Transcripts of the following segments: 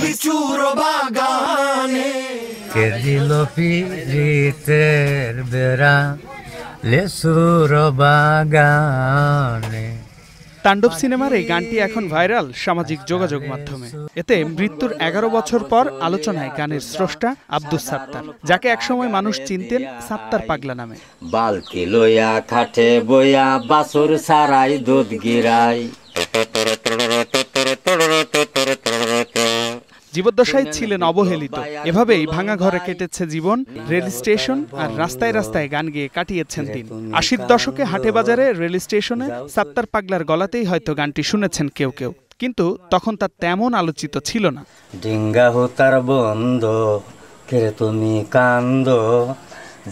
লিচুর বাগানে কে দিল পিরিতের বেড়া লিচুর বাগানে। তাণ্ডব সিনেমার এই গানটি এখন ভাইরাল সামাজিক যোগাযোগ মাধ্যমে। এতে মৃত্যুর 11 বছর পর আলোচনায় গানের স্রষ্টা আব্দুস সাত্তার, যাকে একসময় মানুষ চিনতেন সাত্তার পাগলা নামে। বালতি লইয়া খাটে বইয়া বাছুর সারাই দুধ গিরাই। জীবদ্দশায় ছিলেন অবহেলিত। এভাবেই ভাঙা ঘরে কেটেছে জীবন। রেল স্টেশন আর রাস্তায় রাস্তায় গান গেয়ে কাটিয়েছেন তিনি। 80-র দশকে হাটে বাজারে রেল স্টেশনে সাত্তার পাগলার গলাতেই হয়তো গানটি শুনেছেন কেউ কেউ, কিন্তু তখন তা তেমন আলোচিত ছিল না। ডিঙ্গা হোতার বন্ধ কে তুমি কান্দ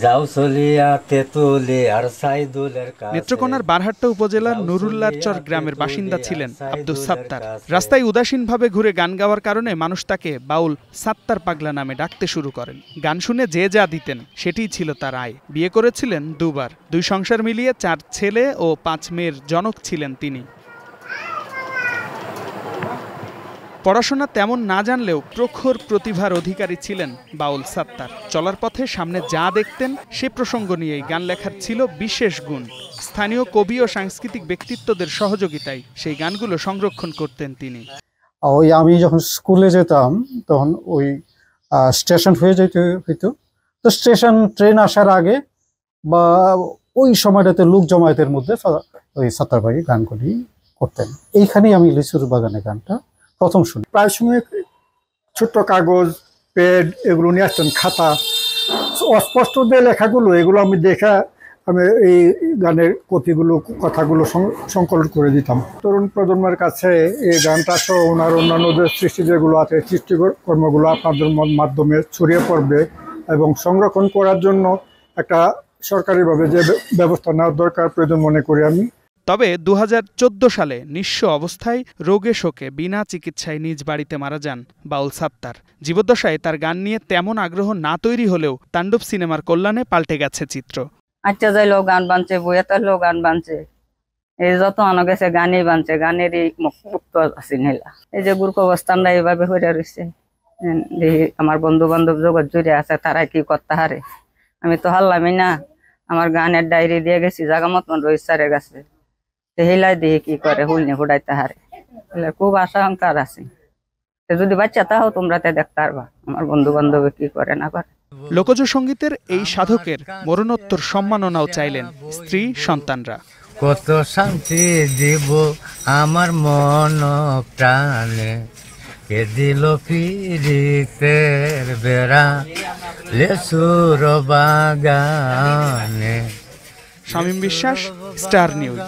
যাও চলিয়া তেতুলি আর সাইদুলের কাছে। নেত্রকোনার বারহাট্টা উপজেলার নুরুল্লাহচর গ্রামের বাসিন্দা ছিলেন আব্দুস সাত্তার। রাস্তায় উদাসীনভাবে ঘুরে গান গাওয়ার কারণে মানুষ তাকে বাউল সাত্তার পাগলা নামে ডাকতে শুরু করেন। গান শুনে যে যা দিতেন সেটিই ছিল তার আয়। বিয়ে করেছিলেন 2 বার। 2 সংসার মিলিয়ে 4 ছেলে ও 5 মেয়ের জনক ছিলেন তিনি। পড়াশোনা তেমন না জানলেও প্রখর প্রতিভার অধিকারী ছিলেন বাউল সাত্তার। চলার পথে সামনে যা দেখতেন সে প্রসঙ্গ নিয়েই গান লেখার ছিল বিশেষ গুণ। স্থানীয় কবি ও সাংস্কৃতিক ব্যক্তিত্বদের সহযোগিতায় সেই গানগুলো সংরক্ষণ করতেন তিনি। আমি যখন স্কুলে যেতাম তখন ওই স্টেশন হয়ে যেতে হইতো, তো স্টেশন ট্রেন আসার আগে বা ওই সময়টাতে লোক জমায়েতের মধ্যে ওই সাত্তার ভাই গানগুলি করতেন। এইখানেই আমি লিচুর বাগানে গানটা প্রথম শুনি। প্রায় সময় ছোট্ট কাগজ, পেড এগুলো নিয়ে আসতেন, খাতা, অস্পষ্ট যে লেখাগুলো এগুলো আমি এই গানের কপিগুলো, কথাগুলো সংকলন করে দিতাম। তরুণ প্রজন্মের কাছে এই গানটা সহ ওনার অন্যান্য যে সৃষ্টি যেগুলো আছে, সৃষ্টিকর্মগুলো আপনাদের মাধ্যমে ছড়িয়ে পড়বে এবং সংরক্ষণ করার জন্য একটা সরকারিভাবে যে ব্যবস্থা নেওয়ার দরকার প্রয়োজন মনে করি আমি। তবে 2014 সালে নিঃস্ব অবস্থায় রোগে শোকে বিনা চিকিৎসায় নিজ বাড়িতে মারা যান বাউল সাত্তার। জীবদ্দশায় তার গান নিয়ে তেমন আগ্রহ না তৈরি হলেও তাণ্ডব সিনেমার কল্যাণে পাল্টে গেছে চিত্র। আচ্ছা যাইলেও গান বানছে, বইয়ে তাহলেও গান বানছে, এই যত আনো গেছে গানই বানছে, গানেরই মুক্ত আছে নিলা। এই যে গুরুক অবস্থানটা এইভাবে হয়ে রয়েছে, আমার বন্ধু বান্ধব জগৎ জুড়ে আছে, তারা কি করতে হারে, আমি তো হারলামই না। আমার গানের ডায়েরি দিয়ে গেছি, জাগা মতন রয়েছে গেছে, হিলাই দিয়ে কি করে হুলনি হুডাইতে হারে। খুব আশা অঙ্কার আছে, যদি বাচ্চা তাও তোমরা দেখতে পারবা আমার বন্ধু বান্ধব কি করে না করে। লোকজ সঙ্গীতের এই সাধকের মরণোত্তর সম্মাননাও চাইলেন স্ত্রী সন্তানরা। কত শান্তি দিব আমার মন প্রাণে কে দিল পিরিতের বেড়া লিচুর বাগানে। শামীম বিশ্বাস, স্টার নিউজ।